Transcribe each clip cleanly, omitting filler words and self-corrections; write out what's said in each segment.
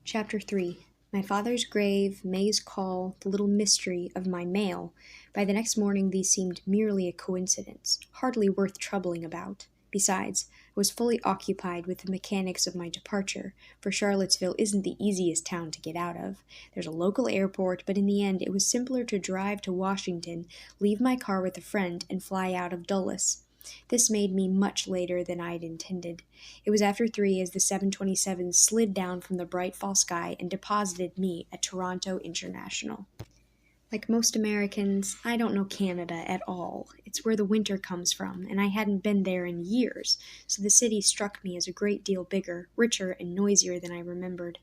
Chapter 3. My father's grave, May's call, the little mystery of my mail. By the next morning these seemed merely a coincidence, hardly worth troubling about. Besides, I was fully occupied with the mechanics of my departure, for Charlottesville isn't the easiest town to get out of. There's a local airport, but in the end it was simpler to drive to Washington, leave my car with a friend, and fly out of Dulles. This made me much later than I'd intended. It was after 3 as the 727 slid down from the bright fall sky and deposited me at Toronto International. Like most Americans, I don't know Canada at all. It's where the winter comes from, and I hadn't been there in years, so the city struck me as a great deal bigger, richer, and noisier than I remembered.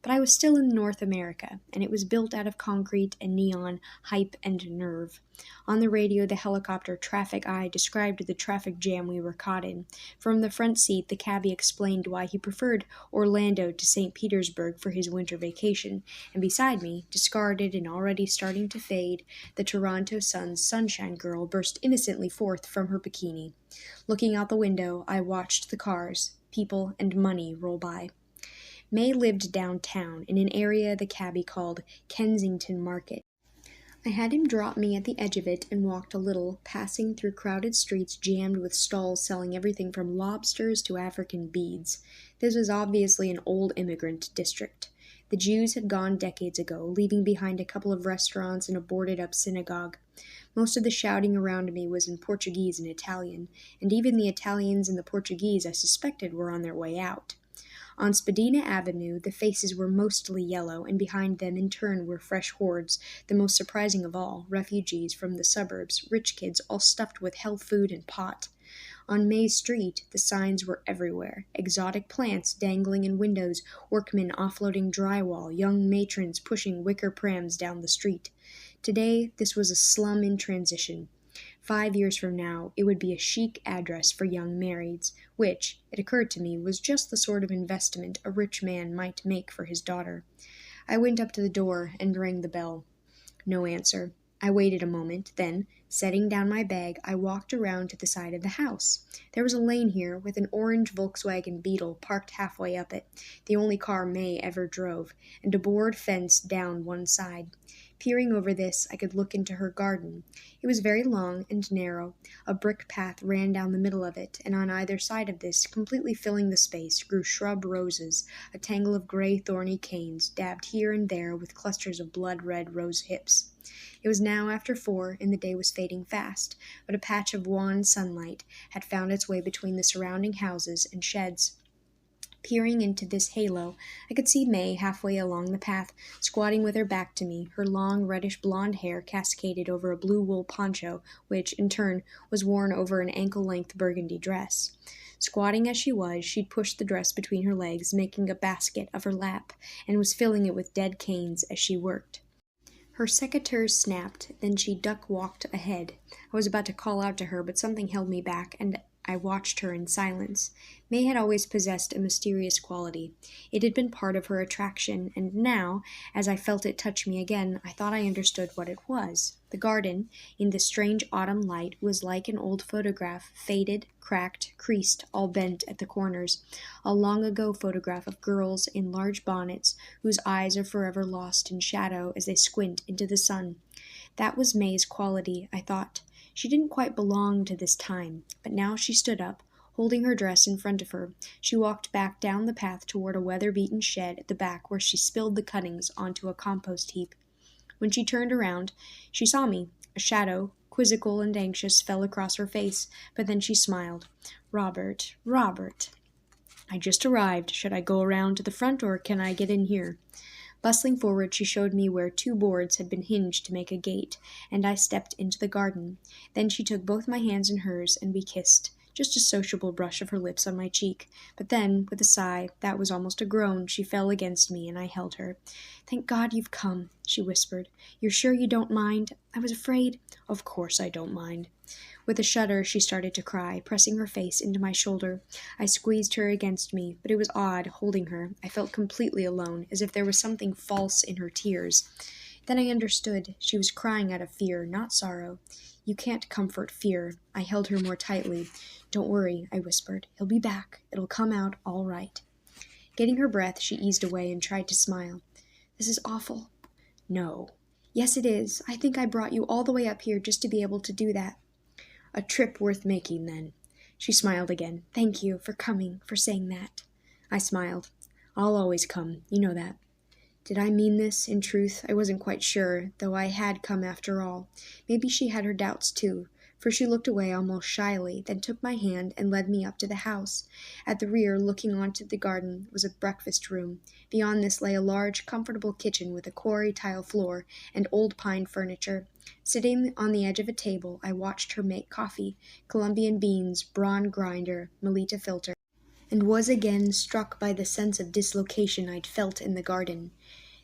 But I was still in North America, and it was built out of concrete and neon, hype and nerve. On the radio, the helicopter traffic eye described the traffic jam we were caught in. From the front seat, the cabbie explained why he preferred Orlando to St. Petersburg for his winter vacation, and beside me, discarded and already starting to fade, the Toronto Sun's sunshine girl burst innocently forth from her bikini. Looking out the window, I watched the cars, people, and money roll by. May lived downtown, in an area the cabbie called Kensington Market. I had him drop me at the edge of it and walked a little, passing through crowded streets jammed with stalls selling everything from lobsters to African beads. This was obviously an old immigrant district. The Jews had gone decades ago, leaving behind a couple of restaurants and a boarded-up synagogue. Most of the shouting around me was in Portuguese and Italian, and even the Italians and the Portuguese I suspected were on their way out. On Spadina Avenue, the faces were mostly yellow, and behind them in turn were fresh hordes, the most surprising of all, refugees from the suburbs, rich kids all stuffed with health food and pot. On May Street, the signs were everywhere, exotic plants dangling in windows, workmen offloading drywall, young matrons pushing wicker prams down the street. Today, this was a slum in transition. 5 years from now, it would be a chic address for young marrieds, which, it occurred to me, was just the sort of investment a rich man might make for his daughter. I went up to the door and rang the bell. No answer. I waited a moment, then, setting down my bag, I walked around to the side of the house. There was a lane here, with an orange Volkswagen Beetle parked halfway up it, the only car May ever drove, and a board fence down one side. Peering over this, I could look into her garden. It was very long and narrow. A brick path ran down the middle of it, and on either side of this, completely filling the space, grew shrub roses, a tangle of gray thorny canes, dabbed here and there with clusters of blood-red rose hips. It was now after 4, and the day was fading fast, but a patch of wan sunlight had found its way between the surrounding houses and sheds. Peering into this halo, I could see May halfway along the path, squatting with her back to me, her long reddish-blonde hair cascaded over a blue wool poncho, which, in turn, was worn over an ankle-length burgundy dress. Squatting as she was, she'd pushed the dress between her legs, making a basket of her lap, and was filling it with dead canes as she worked. Her secateurs snapped, then she duck-walked ahead. I was about to call out to her, but something held me back, and I watched her in silence. May had always possessed a mysterious quality. It had been part of her attraction, and now, as I felt it touch me again, I thought I understood what it was. The garden, in the strange autumn light, was like an old photograph, faded, cracked, creased, all bent at the corners. A long-ago photograph of girls in large bonnets, whose eyes are forever lost in shadow as they squint into the sun. That was May's quality, I thought. She didn't quite belong to this time, but now she stood up, holding her dress in front of her. She walked back down the path toward a weather-beaten shed at the back where she spilled the cuttings onto a compost heap. When she turned around, she saw me. A shadow, quizzical and anxious, fell across her face, but then she smiled. Robert. I just arrived. Should I go around to the front, or can I get in here? Bustling forward, she showed me where 2 boards had been hinged to make a gate, and I stepped into the garden. Then she took both my hands in hers, and we kissed, just a sociable brush of her lips on my cheek. But then, with a sigh that was almost a groan, she fell against me, and I held her. "Thank God you've come," she whispered. "You're sure you don't mind? I was afraid—" "Of course I don't mind." With a shudder, she started to cry, pressing her face into my shoulder. I squeezed her against me, but it was odd, holding her. I felt completely alone, as if there was something false in her tears. Then I understood. She was crying out of fear, not sorrow. You can't comfort fear. I held her more tightly. "Don't worry," I whispered. "He'll be back. It'll come out all right." Getting her breath, she eased away and tried to smile. "This is awful." "No." "Yes, it is. I think I brought you all the way up here just to be able to do that." "A trip worth making, then." She smiled again. "Thank you for coming, for saying that." I smiled. "I'll always come. You know that." Did I mean this? In truth, I wasn't quite sure, though I had come after all. Maybe she had her doubts too, for she looked away almost shyly, then took my hand and led me up to the house. At the rear, looking onto the garden, was a breakfast room. Beyond this lay a large, comfortable kitchen with a quarry tile floor and old pine furniture. Sitting on the edge of a table, I watched her make coffee, Colombian beans, Braun grinder, Melita filter, and was again struck by the sense of dislocation I'd felt in the garden.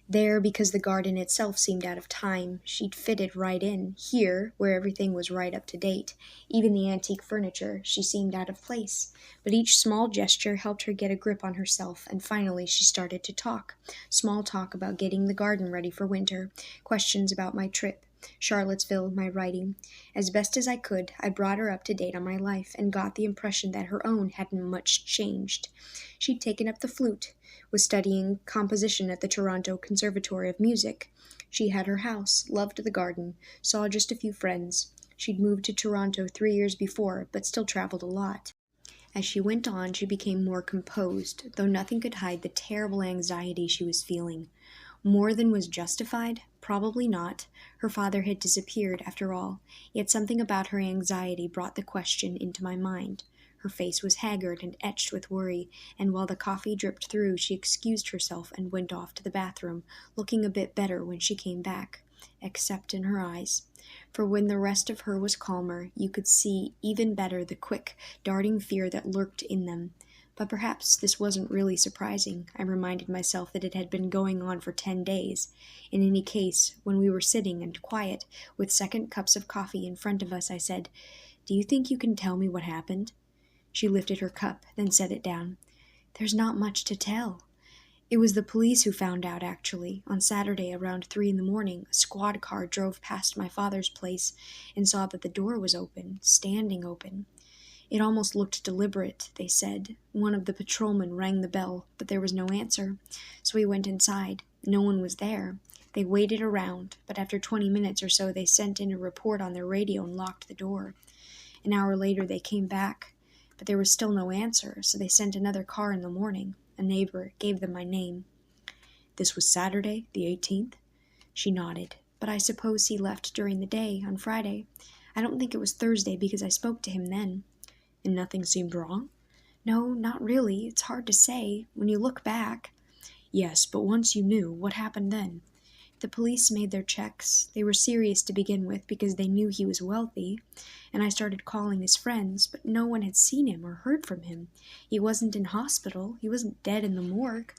There, because the garden itself seemed out of time, she'd fitted right in. Here, where everything was right up to date, even the antique furniture, she seemed out of place. But each small gesture helped her get a grip on herself, and finally she started to talk. Small talk about getting the garden ready for winter, questions about my trip, Charlottesville, my writing. As best as I could, I brought her up to date on my life, and got the impression that her own hadn't much changed. She'd taken up the flute, was studying composition at the Toronto Conservatory of Music. She had her house, loved the garden, saw just a few friends. She'd moved to Toronto 3 years before, but still traveled a lot. As she went on, she became more composed, though nothing could hide the terrible anxiety she was feeling. More than was justified? Probably not. Her father had disappeared, after all, yet something about her anxiety brought the question into my mind. Her face was haggard and etched with worry, and while the coffee dripped through, she excused herself and went off to the bathroom, looking a bit better when she came back, except in her eyes. For when the rest of her was calmer, you could see even better the quick, darting fear that lurked in them. But perhaps this wasn't really surprising. I reminded myself that it had been going on for 10 days. In any case, when we were sitting and quiet, with second cups of coffee in front of us, I said, "Do you think you can tell me what happened?" She lifted her cup, then set it down. "There's not much to tell. It was the police who found out, actually. On Saturday, around 3 in the morning, a squad car drove past my father's place and saw that the door was open, standing open. It almost looked deliberate, they said. One of the patrolmen rang the bell, but there was no answer. So we went inside. No one was there. They waited around, but after 20 minutes or so they sent in a report on their radio and locked the door. An hour later they came back, but there was still no answer, so they sent another car in the morning. A neighbor gave them my name." "This was Saturday, the 18th? She nodded. "But I suppose he left during the day, on Friday. I don't think it was Thursday because I spoke to him then." "And nothing seemed wrong?" "No, not really. It's hard to say, when you look back." "Yes, but once you knew, what happened then?" "The police made their checks. They were serious to begin with because they knew he was wealthy, and I started calling his friends, but no one had seen him or heard from him. He wasn't in hospital. He wasn't dead in the morgue.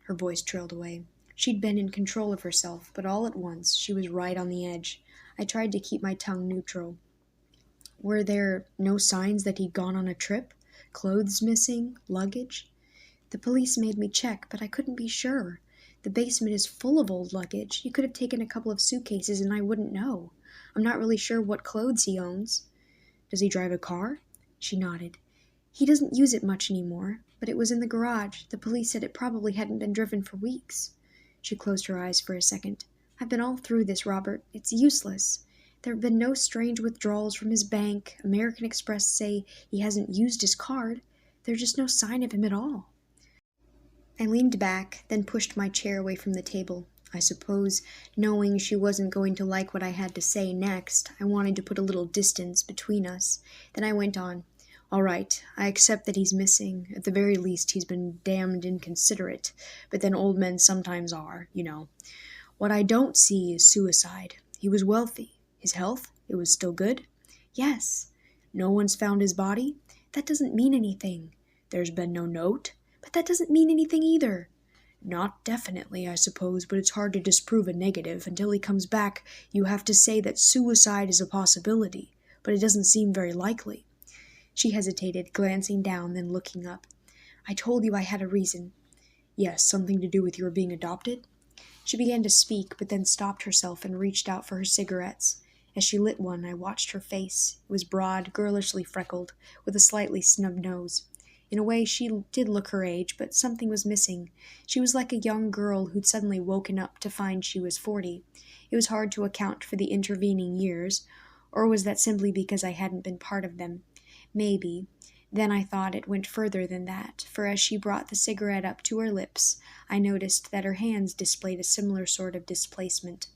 Her voice trailed away. She'd been in control of herself, but all at once she was right on the edge. I tried to keep my tongue neutral. "Were there no signs that he'd gone on a trip? Clothes missing? Luggage?" "The police made me check, but I couldn't be sure. The basement is full of old luggage. He could have taken a couple of suitcases and I wouldn't know. I'm not really sure what clothes he owns." "Does he drive a car?" She nodded. "He doesn't use it much anymore, but it was in the garage. The police said it probably hadn't been driven for weeks." She closed her eyes for a second. "I've been all through this, Robert. It's useless. There have been no strange withdrawals from his bank. American Express say he hasn't used his card. There's just no sign of him at all." I leaned back, then pushed my chair away from the table. I suppose, knowing she wasn't going to like what I had to say next, I wanted to put a little distance between us. Then I went on. "All right, I accept that he's missing. At the very least, he's been damned inconsiderate. But then old men sometimes are, you know. What I don't see is suicide. He was wealthy. His health? It was still good?" "Yes." "No one's found his body?" "That doesn't mean anything." "There's been no note?" "But that doesn't mean anything either." "Not definitely, I suppose, but it's hard to disprove a negative. Until he comes back, you have to say that suicide is a possibility, but it doesn't seem very likely." She hesitated, glancing down, then looking up. "I told you I had a reason." "Yes, something to do with your being adopted?" She began to speak, but then stopped herself and reached out for her cigarettes. As she lit one, I watched her face. It was broad, girlishly freckled, with a slightly snub nose. In a way, she did look her age, but something was missing. She was like a young girl who'd suddenly woken up to find she was 40. It was hard to account for the intervening years, or was that simply because I hadn't been part of them? Maybe. Then I thought it went further than that, for as she brought the cigarette up to her lips, I noticed that her hands displayed a similar sort of displacement.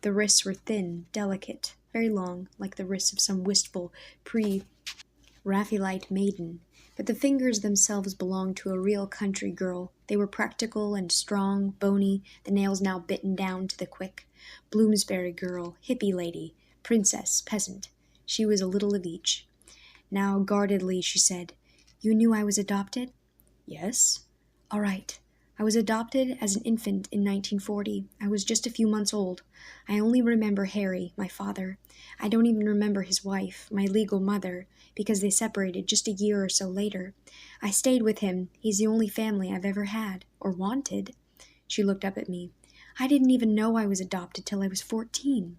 The wrists were thin, delicate, very long, like the wrists of some wistful, pre-Raphaelite maiden. But the fingers themselves belonged to a real country girl. They were practical and strong, bony, the nails now bitten down to the quick. Bloomsbury girl, hippie lady, princess, peasant. She was a little of each. Now, guardedly, she said, "You knew I was adopted?" "Yes." "All right. I was adopted as an infant in 1940. I was just a few months old. I only remember Harry, my father. I don't even remember his wife, my legal mother, because they separated just a year or so later. I stayed with him. He's the only family I've ever had, or wanted." She looked up at me. "I didn't even know I was adopted till I was 14.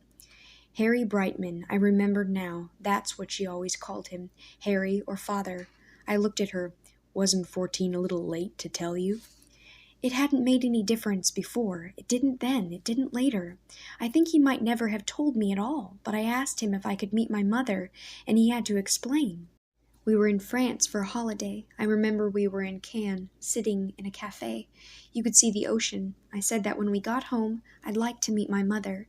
Harry Brightman, I remembered now. That's what she always called him, Harry or father. I looked at her. "Wasn't 14 a little late to tell you?" "It hadn't made any difference before. It didn't then. It didn't later. I think he might never have told me at all, but I asked him if I could meet my mother, and he had to explain. We were in France for a holiday. I remember we were in Cannes, sitting in a cafe. You could see the ocean. I said that when we got home, I'd like to meet my mother.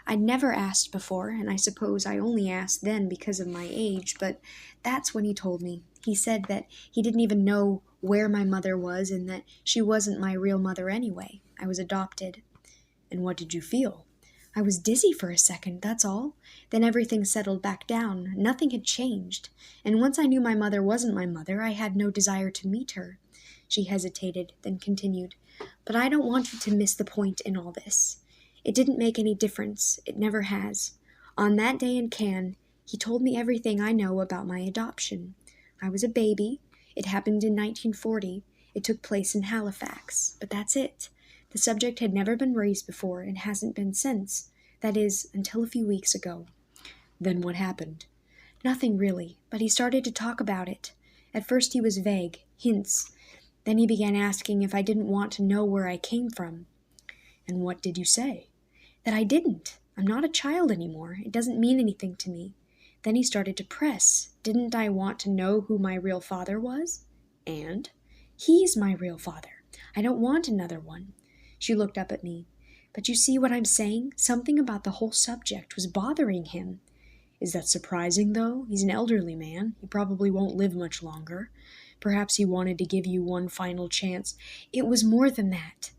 I'd never asked before, and I suppose I only asked then because of my age, but that's when he told me. He said that he didn't even know where my mother was and that she wasn't my real mother anyway. I was adopted." "And what did you feel?" "I was dizzy for a second, that's all. Then everything settled back down. Nothing had changed. And once I knew my mother wasn't my mother, I had no desire to meet her." She hesitated, then continued, "But I don't want you to miss the point in all this. It didn't make any difference. It never has. On that day in Cannes, he told me everything I know about my adoption. I was a baby. It happened in 1940. It took place in Halifax. But that's it. The subject had never been raised before and hasn't been since. That is, until a few weeks ago." "Then what happened?" "Nothing really, but he started to talk about it. At first he was vague, hints. Then he began asking if I didn't want to know where I came from." "And what did you say?" "That I didn't. I'm not a child anymore. It doesn't mean anything to me. Then he started to press. Didn't I want to know who my real father was? And? He's my real father. I don't want another one." She looked up at me. "But you see what I'm saying? Something about the whole subject was bothering him." "Is that surprising, though? He's an elderly man. He probably won't live much longer. Perhaps he wanted to give you one final chance." "It was more than that."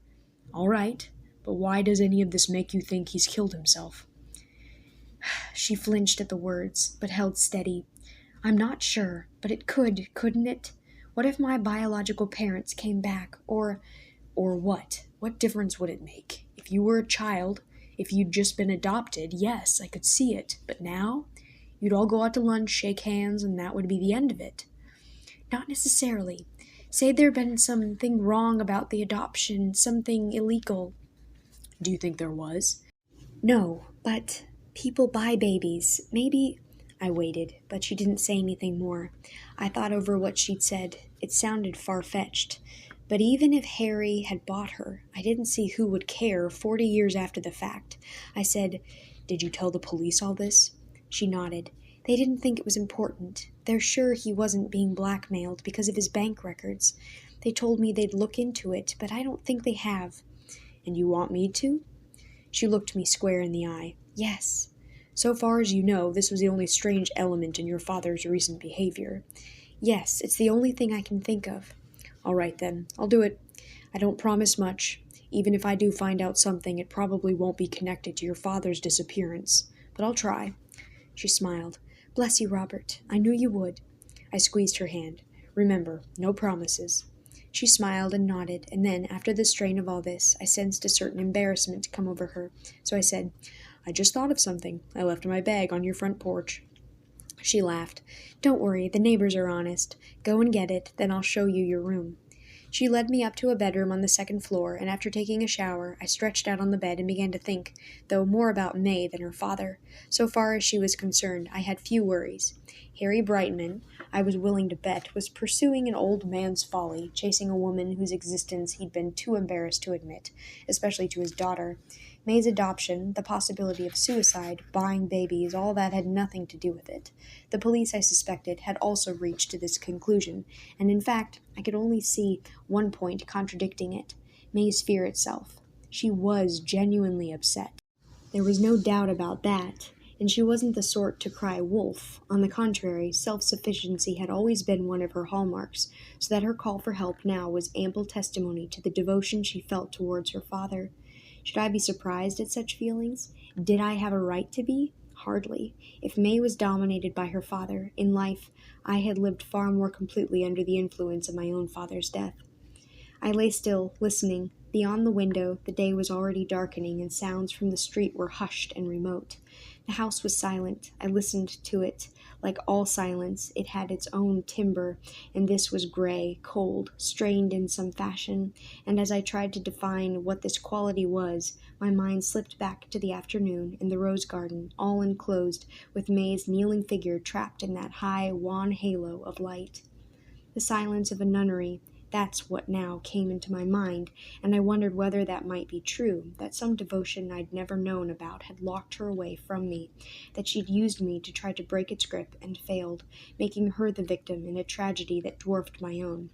"All right. But why does any of this make you think he's killed himself?" She flinched at the words, but held steady. "I'm not sure, but it couldn't it? What if my biological parents came back, or what? What difference would it make? If you were a child, if you'd just been adopted, yes, I could see it. But now? You'd all go out to lunch, shake hands, and that would be the end of it." "Not necessarily. Say there'd been something wrong about the adoption, something illegal." "Do you think there was?" "No, but people buy babies. Maybe—" I waited, but she didn't say anything more. I thought over what she'd said. It sounded far-fetched. But even if Harry had bought her, I didn't see who would care 40 years after the fact. I said, "Did you tell the police all this?" She nodded. "They didn't think it was important. They're sure he wasn't being blackmailed because of his bank records. They told me they'd look into it, but I don't think they have." "And you want me to?" She looked me square in the eye. "Yes." "So far as you know, this was the only strange element in your father's recent behavior." "Yes, it's the only thing I can think of." "All right, then. I'll do it. I don't promise much. Even if I do find out something, it probably won't be connected to your father's disappearance. But I'll try." She smiled. "Bless you, Robert. I knew you would." I squeezed her hand. "Remember, no promises." She smiled and nodded, and then, after the strain of all this, I sensed a certain embarrassment come over her. So I said, "I just thought of something. I left my bag on your front porch." She laughed. "Don't worry, the neighbors are honest. Go and get it, then I'll show you your room." She led me up to a bedroom on the second floor, and after taking a shower, I stretched out on the bed and began to think, though more about May than her father. So far as she was concerned, I had few worries. Harry Brightman, I was willing to bet, was pursuing an old man's folly, chasing a woman whose existence he'd been too embarrassed to admit, especially to his daughter. May's adoption, the possibility of suicide, buying babies, all that had nothing to do with it. The police, I suspected, had also reached this conclusion, and in fact, I could only see one point contradicting it: May's fear itself. She was genuinely upset. There was no doubt about that, and she wasn't the sort to cry wolf. On the contrary, self-sufficiency had always been one of her hallmarks, so that her call for help now was ample testimony to the devotion she felt towards her father. Should I be surprised at such feelings? Did I have a right to be? Hardly. If May was dominated by her father, in life I had lived far more completely under the influence of my own father's death. I lay still, listening. Beyond the window, the day was already darkening, and sounds from the street were hushed and remote. The house was silent. I listened to it. Like all silence, it had its own timbre, and this was gray, cold, strained in some fashion, and as I tried to define what this quality was, my mind slipped back to the afternoon in the rose garden, all enclosed, with May's kneeling figure trapped in that high, wan halo of light. The silence of a nunnery, that's what now came into my mind, and I wondered whether that might be true, that some devotion I'd never known about had locked her away from me, that she'd used me to try to break its grip and failed, making her the victim in a tragedy that dwarfed my own.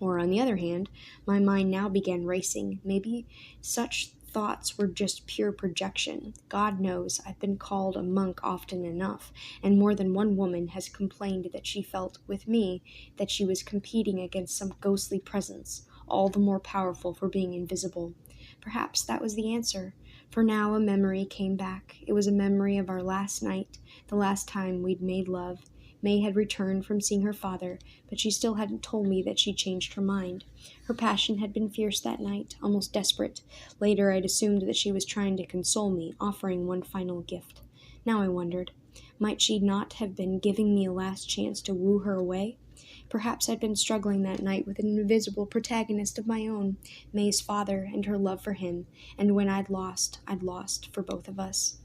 Or, on the other hand, my mind now began racing. Maybe such thoughts were just pure projection. God knows I've been called a monk often enough, and more than one woman has complained that she felt, with me, that she was competing against some ghostly presence, all the more powerful for being invisible. Perhaps that was the answer, for now a memory came back. It was a memory of our last night, the last time we'd made love. May had returned from seeing her father, but she still hadn't told me that she'd changed her mind. Her passion had been fierce that night, almost desperate. Later I'd assumed that she was trying to console me, offering one final gift. Now I wondered, might she not have been giving me a last chance to woo her away? Perhaps I'd been struggling that night with an invisible protagonist of my own, May's father and her love for him, and when I'd lost for both of us.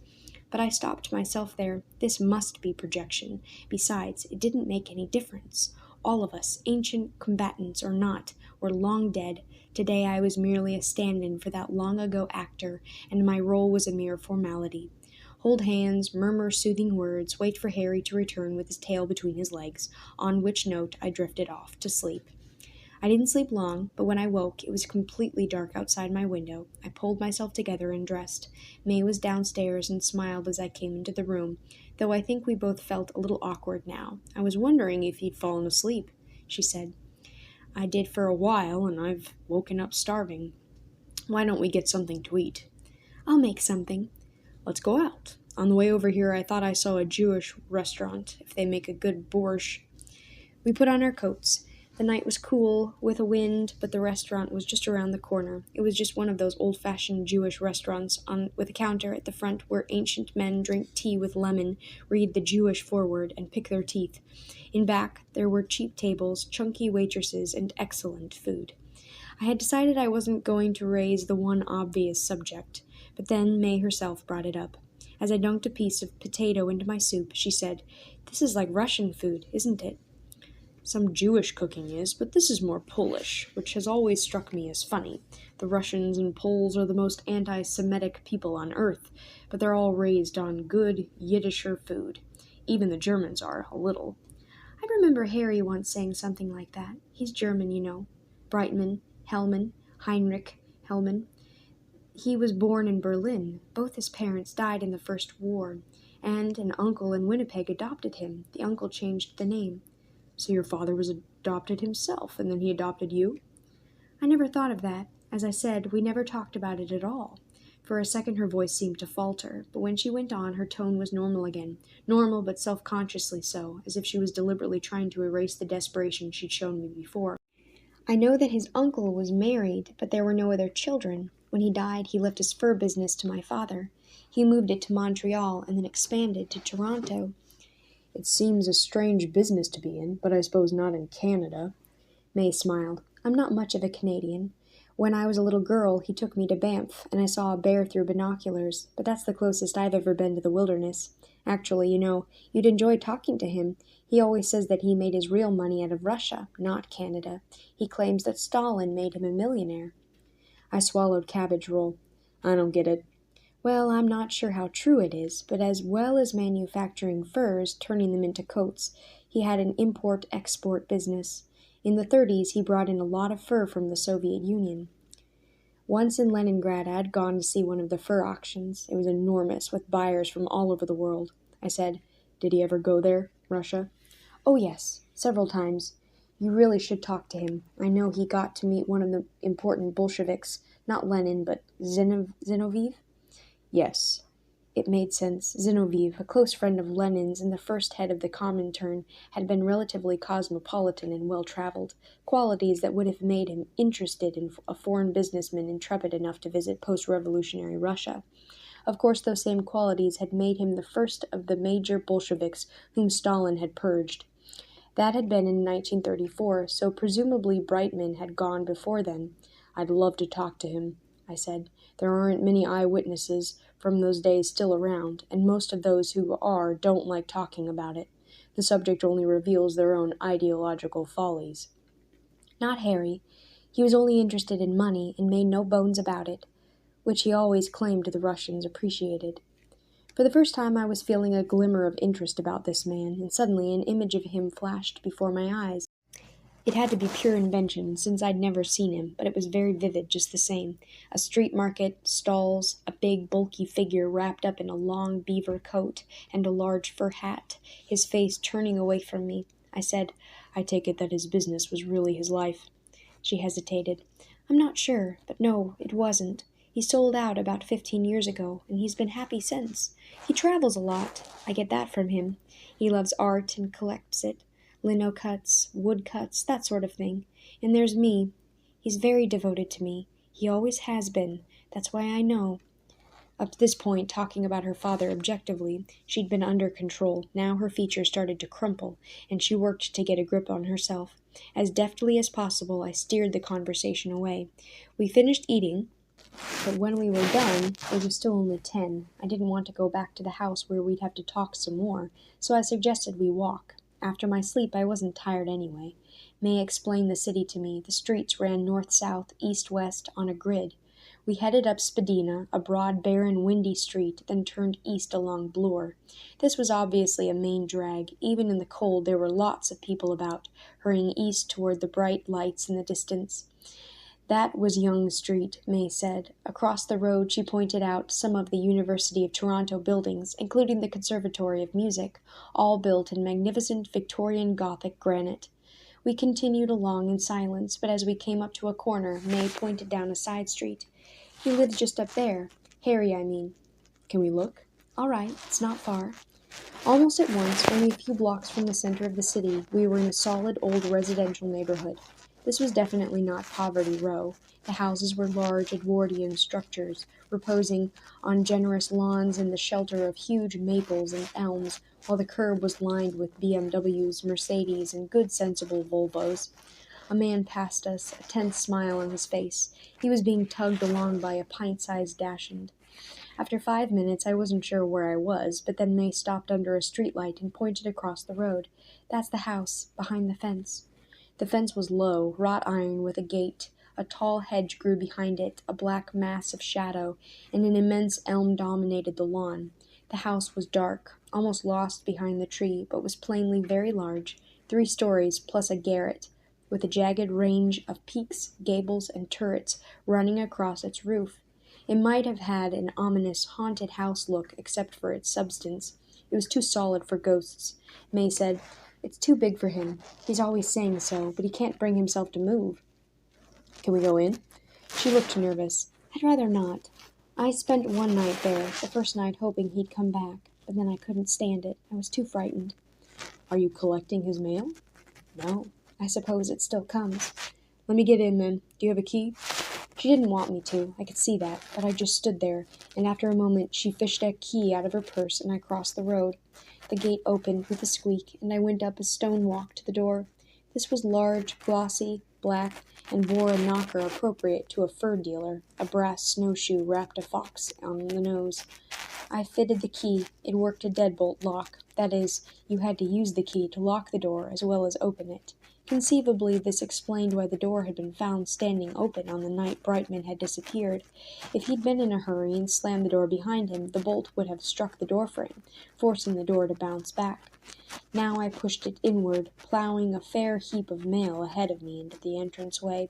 But I stopped myself there. This must be projection. Besides, it didn't make any difference. All of us, ancient combatants or not, were long dead. Today I was merely a stand-in for that long-ago actor, and my role was a mere formality. Hold hands, murmur soothing words, wait for Harry to return with his tail between his legs, on which note I drifted off to sleep. I didn't sleep long, but when I woke, it was completely dark outside my window. I pulled myself together and dressed. May was downstairs and smiled as I came into the room, though I think we both felt a little awkward now. I was wondering if you'd fallen asleep, she said. I did for a while, and I've woken up starving. Why don't we get something to eat? I'll make something. Let's go out. On the way over here, I thought I saw a Jewish restaurant, if they make a good borscht. We put on our coats. The night was cool, with a wind, but the restaurant was just around the corner. It was just one of those old-fashioned Jewish restaurants with a counter at the front where ancient men drink tea with lemon, read the Jewish foreword, and pick their teeth. In back, there were cheap tables, chunky waitresses, and excellent food. I had decided I wasn't going to raise the one obvious subject, but then May herself brought it up. As I dunked a piece of potato into my soup, she said, "This is like Russian food, isn't it?" Some Jewish cooking is, but this is more Polish, which has always struck me as funny. The Russians and Poles are the most anti-Semitic people on earth, but they're all raised on good Yiddisher food. Even the Germans are, a little. I remember Harry once saying something like that. He's German, you know. Brightman, Heinrich Hellman. He was born in Berlin. Both his parents died in the First War, and an uncle in Winnipeg adopted him. The uncle changed the name. So your father was adopted himself, and then he adopted you? I never thought of that. As I said, we never talked about it at all. For a second her voice seemed to falter, but when she went on, her tone was normal again. Normal, but self-consciously so, as if she was deliberately trying to erase the desperation she'd shown me before. I know that his uncle was married, but there were no other children. When he died, he left his fur business to my father. He moved it to Montreal and then expanded to Toronto. It seems a strange business to be in, but I suppose not in Canada. May smiled. I'm not much of a Canadian. When I was a little girl, he took me to Banff, and I saw a bear through binoculars, but that's the closest I've ever been to the wilderness. Actually, you'd enjoy talking to him. He always says that he made his real money out of Russia, not Canada. He claims that Stalin made him a millionaire. I swallowed cabbage roll. I don't get it. Well, I'm not sure how true it is, but as well as manufacturing furs, turning them into coats, he had an import-export business. In the 30s, he brought in a lot of fur from the Soviet Union. Once in Leningrad, I had gone to see one of the fur auctions. It was enormous, with buyers from all over the world. I said, "Did he ever go there, Russia?" "Oh, yes, several times. You really should talk to him. I know he got to meet one of the important Bolsheviks, not Lenin, but Zinoviev." Yes. It made sense. Zinoviev, a close friend of Lenin's and the first head of the Comintern, had been relatively cosmopolitan and well-traveled, qualities that would have made him interested in a foreign businessman intrepid enough to visit post-revolutionary Russia. Of course, those same qualities had made him the first of the major Bolsheviks whom Stalin had purged. That had been in 1934, so presumably Brightman had gone before then. "I'd love to talk to him," I said. "There aren't many eyewitnesses from those days still around, and most of those who are don't like talking about it. The subject only reveals their own ideological follies." Not Harry. He was only interested in money and made no bones about it, which he always claimed the Russians appreciated. For the first time I was feeling a glimmer of interest about this man, and suddenly an image of him flashed before my eyes. It had to be pure invention, since I'd never seen him, but it was very vivid just the same. A street market, stalls, a big, bulky figure wrapped up in a long beaver coat and a large fur hat, his face turning away from me. I said, "I take it that his business was really his life." She hesitated. "I'm not sure, but no, it wasn't. He sold out about 15 years ago, and he's been happy since. He travels a lot. I get that from him. He loves art and collects it. Lino cuts, wood cuts, that sort of thing. And there's me. He's very devoted to me. He always has been. That's why I know." Up to this point, talking about her father objectively, she'd been under control. Now her features started to crumple, and she worked to get a grip on herself. As deftly as possible, I steered the conversation away. We finished eating, but when we were done, it was still only 10. I didn't want to go back to the house where we'd have to talk some more, so I suggested we walk. After my sleep, I wasn't tired anyway. May explained the city to me. The streets ran north-south, east-west, on a grid. We headed up Spadina, a broad, barren, windy street, then turned east along Bloor. This was obviously a main drag. Even in the cold, there were lots of people about, hurrying east toward the bright lights in the distance. That was Yonge Street, May said. Across the road, she pointed out some of the University of Toronto buildings, including the Conservatory of Music, all built in magnificent Victorian Gothic granite. We continued along in silence, but as we came up to a corner, May pointed down a side street. "He lives just up there. Harry, I mean." "Can we look?" "All right, it's not far." Almost at once, only a few blocks from the center of the city, we were in a solid old residential neighborhood. This was definitely not Poverty Row. The houses were large Edwardian structures, reposing on generous lawns in the shelter of huge maples and elms, while the curb was lined with BMWs, Mercedes, and good sensible Volvos. A man passed us, a tense smile on his face. He was being tugged along by a pint-sized dachshund. After 5 minutes, I wasn't sure where I was, but then May stopped under a streetlight and pointed across the road. "That's the house, behind the fence." The fence was low, wrought iron with a gate. A tall hedge grew behind it, a black mass of shadow, and an immense elm dominated the lawn. The house was dark, almost lost behind the tree, but was plainly very large, 3 stories plus a garret, with a jagged range of peaks, gables, and turrets running across its roof. It might have had an ominous, haunted house look except for its substance. It was too solid for ghosts. May said, "It's too big for him. He's always saying so, but he can't bring himself to move." "Can we go in?" She looked nervous. "I'd rather not. I spent one night there, the first night hoping he'd come back, but then I couldn't stand it. I was too frightened." "Are you collecting his mail?" "No. I suppose it still comes." "Let me get in, then. Do you have a key?" She didn't want me to. I could see that, but I just stood there, and after a moment she fished a key out of her purse, and I crossed the road. The gate opened with a squeak, and I went up a stone walk to the door. This was large, glossy, black, and wore a knocker appropriate to a fur dealer. A brass snowshoe wrapped a fox on the nose. I fitted the key. It worked a deadbolt lock. That is, you had to use the key to lock the door as well as open it. Conceivably, this explained why the door had been found standing open on the night Brightman had disappeared. If he'd been in a hurry and slammed the door behind him, the bolt would have struck the doorframe, forcing the door to bounce back. Now I pushed it inward, plowing a fair heap of mail ahead of me into the entranceway.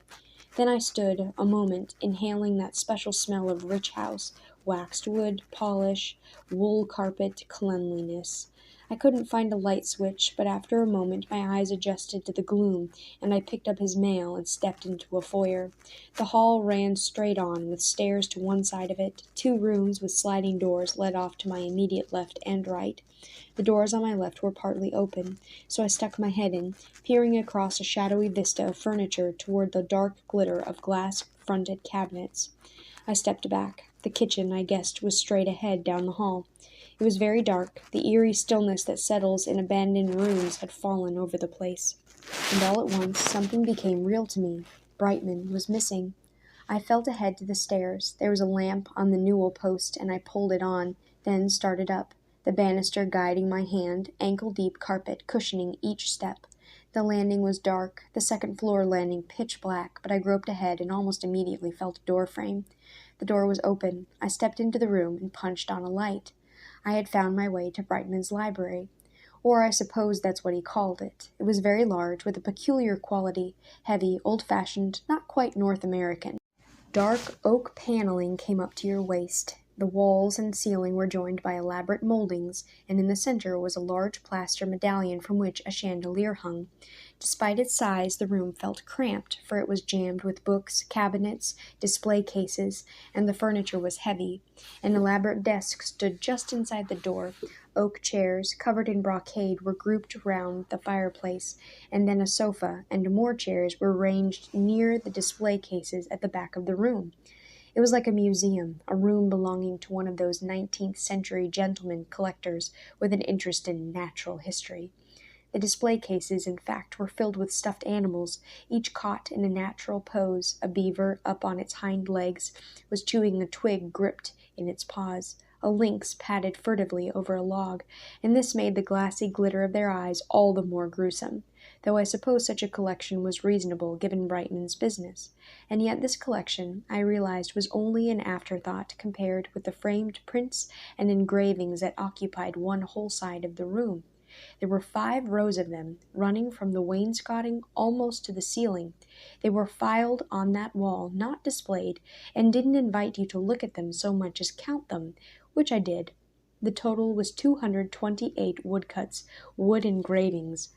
Then I stood, a moment, inhaling that special smell of rich house, waxed wood, polish, wool carpet, cleanliness. I couldn't find a light switch, but after a moment my eyes adjusted to the gloom, and I picked up his mail and stepped into a foyer. The hall ran straight on, with stairs to one side of it. 2 rooms with sliding doors led off to my immediate left and right. The doors on my left were partly open, so I stuck my head in, peering across a shadowy vista of furniture toward the dark glitter of glass-fronted cabinets. I stepped back. The kitchen, I guessed, was straight ahead down the hall. It was very dark. The eerie stillness that settles in abandoned rooms had fallen over the place. And all at once, something became real to me. Brightman was missing. I felt ahead to the stairs. There was a lamp on the newel post, and I pulled it on, then started up, the banister guiding my hand, ankle-deep carpet cushioning each step. The landing was dark, the second-floor landing pitch black, but I groped ahead and almost immediately felt a door frame. The door was open. I stepped into the room and punched on a light. I had found my way to Brightman's library. Or I suppose that's what he called it. It was very large, with a peculiar quality, heavy, old-fashioned, not quite North American. Dark oak paneling came up to your waist. The walls and ceiling were joined by elaborate moldings, and in the center was a large plaster medallion from which a chandelier hung. Despite its size, the room felt cramped, for it was jammed with books, cabinets, display cases, and the furniture was heavy. An elaborate desk stood just inside the door. Oak chairs, covered in brocade, were grouped round the fireplace, and then a sofa and more chairs were ranged near the display cases at the back of the room. It was like a museum, a room belonging to one of those 19th-century gentleman collectors with an interest in natural history. The display cases, in fact, were filled with stuffed animals, each caught in a natural pose. A beaver, up on its hind legs, was chewing a twig gripped in its paws. A lynx padded furtively over a log, and this made the glassy glitter of their eyes all the more gruesome, though I suppose such a collection was reasonable given Brightman's business. And yet this collection, I realized, was only an afterthought compared with the framed prints and engravings that occupied one whole side of the room. There were 5 rows of them, running from the wainscoting almost to the ceiling. They were filed on that wall, not displayed, and didn't invite you to look at them so much as count them, which I did. The total was 228 woodcuts, wood engravings,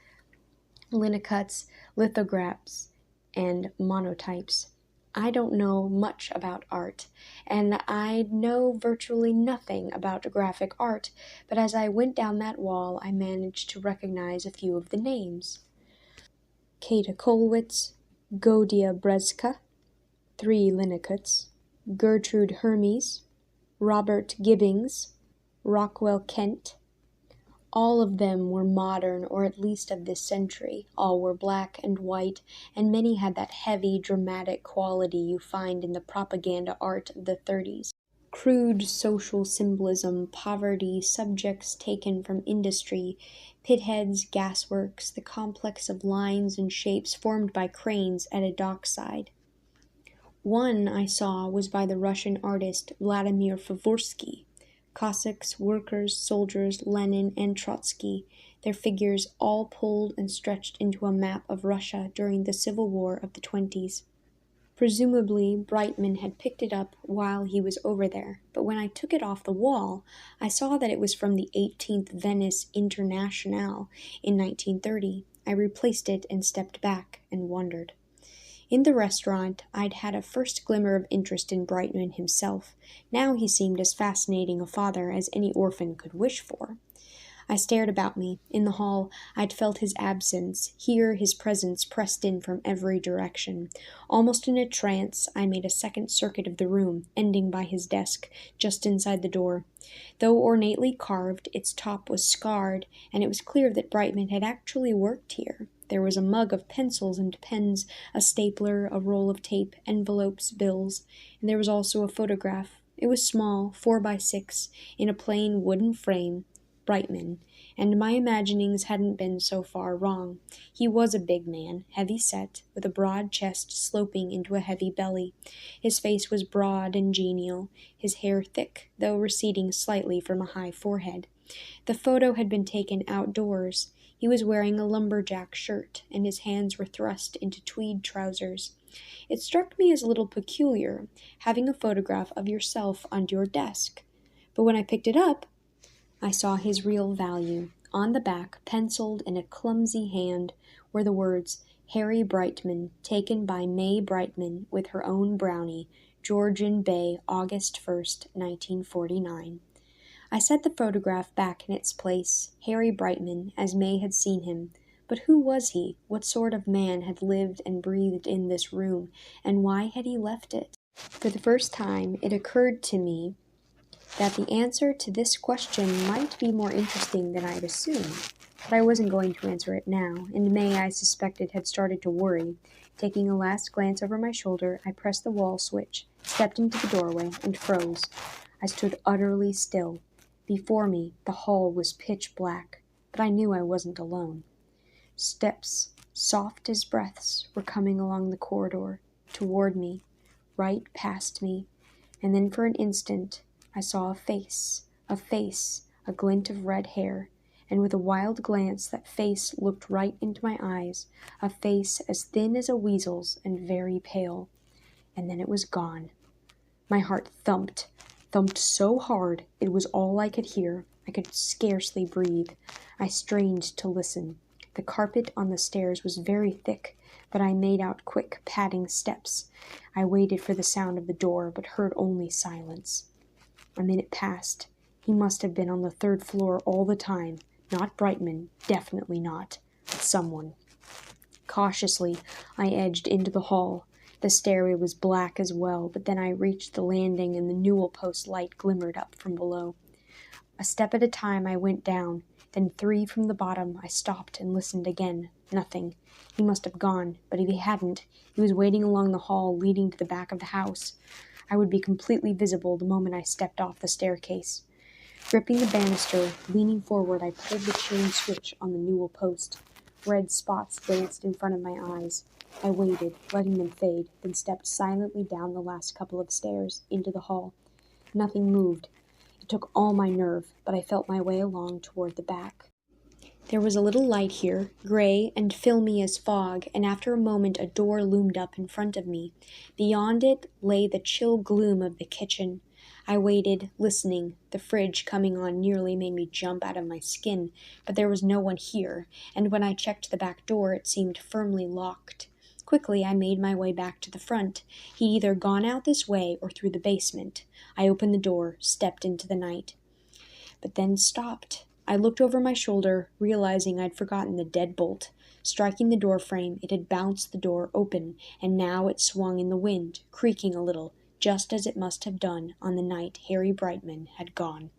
linocuts, lithographs, and monotypes. I don't know much about art, and I know virtually nothing about graphic art, but as I went down that wall I managed to recognize a few of the names. Kata Kolwitz, Godia Brezka, 3 linocuts, Gertrude Hermes, Robert Gibbings, Rockwell Kent. All of them were modern, or at least of this century. All were black and white, and many had that heavy, dramatic quality you find in the propaganda art of the 30s. Crude social symbolism, poverty, subjects taken from industry, pitheads, gasworks, the complex of lines and shapes formed by cranes at a dockside. One I saw was by the Russian artist Vladimir Favorsky. Cossacks, workers, soldiers, Lenin, and Trotsky, their figures all pulled and stretched into a map of Russia during the Civil War of the 20s. Presumably, Brightman had picked it up while he was over there, but when I took it off the wall, I saw that it was from the 18th Venice Internationale in 1930. I replaced it and stepped back and wondered. In the restaurant, I'd had a first glimmer of interest in Brightman himself. Now he seemed as fascinating a father as any orphan could wish for. I stared about me. In the hall, I'd felt his absence. Here, his presence pressed in from every direction. Almost in a trance, I made a second circuit of the room, ending by his desk, just inside the door. Though ornately carved, its top was scarred, and it was clear that Brightman had actually worked here. There was a mug of pencils and pens, a stapler, a roll of tape, envelopes, bills, and there was also a photograph. It was small, 4 by 6, in a plain wooden frame, Brightman, and my imaginings hadn't been so far wrong. He was a big man, heavy-set, with a broad chest sloping into a heavy belly. His face was broad and genial, his hair thick, though receding slightly from a high forehead. The photo had been taken outdoors. He was wearing a lumberjack shirt, and his hands were thrust into tweed trousers. It struck me as a little peculiar, having a photograph of yourself on your desk. But when I picked it up, I saw his real value. On the back, penciled in a clumsy hand, were the words, Harry Brightman, taken by May Brightman with her own brownie, Georgian Bay, August 1st, 1949. I set the photograph back in its place, Harry Brightman, as May had seen him. But who was he? What sort of man had lived and breathed in this room, and why had he left it? For the first time, it occurred to me that the answer to this question might be more interesting than I'd assumed. But I wasn't going to answer it now, and May, I suspected, had started to worry. Taking a last glance over my shoulder, I pressed the wall switch, stepped into the doorway, and froze. I stood utterly still. Before me, the hall was pitch black, but I knew I wasn't alone. Steps, soft as breaths, were coming along the corridor, toward me, right past me, and then for an instant I saw a face, a glint of red hair, and with a wild glance that face looked right into my eyes, a face as thin as a weasel's and very pale. And then it was gone. My heart thumped so hard it was all I could hear. I could scarcely breathe. I strained to listen. The carpet on the stairs was very thick, but I made out quick, padding steps. I waited for the sound of the door, but heard only silence. A minute passed. He must have been on the 3rd floor all the time. Not Brightman, definitely not, but someone. Cautiously, I edged into the hall. The stairway was black as well, but then I reached the landing and the newel post light glimmered up from below. A step at a time I went down, then 3 from the bottom. I stopped and listened again. Nothing. He must have gone, but if he hadn't, he was waiting along the hall leading to the back of the house. I would be completely visible the moment I stepped off the staircase. Gripping the banister, leaning forward, I pulled the chain switch on the newel post. Red spots danced in front of my eyes. I waited, letting them fade, then stepped silently down the last couple of stairs, into the hall. Nothing moved. It took all my nerve, but I felt my way along toward the back. There was a little light here, gray and filmy as fog, and after a moment a door loomed up in front of me. Beyond it lay the chill gloom of the kitchen. I waited, listening. The fridge coming on nearly made me jump out of my skin, but there was no one here, and when I checked the back door it seemed firmly locked. Quickly I made my way back to the front. He'd either gone out this way or through the basement. I opened the door, stepped into the night, but then stopped. I looked over my shoulder, realizing I'd forgotten the deadbolt. Striking the door frame, it had bounced the door open, and now it swung in the wind, creaking a little, just as it must have done on the night Harry Brightman had gone.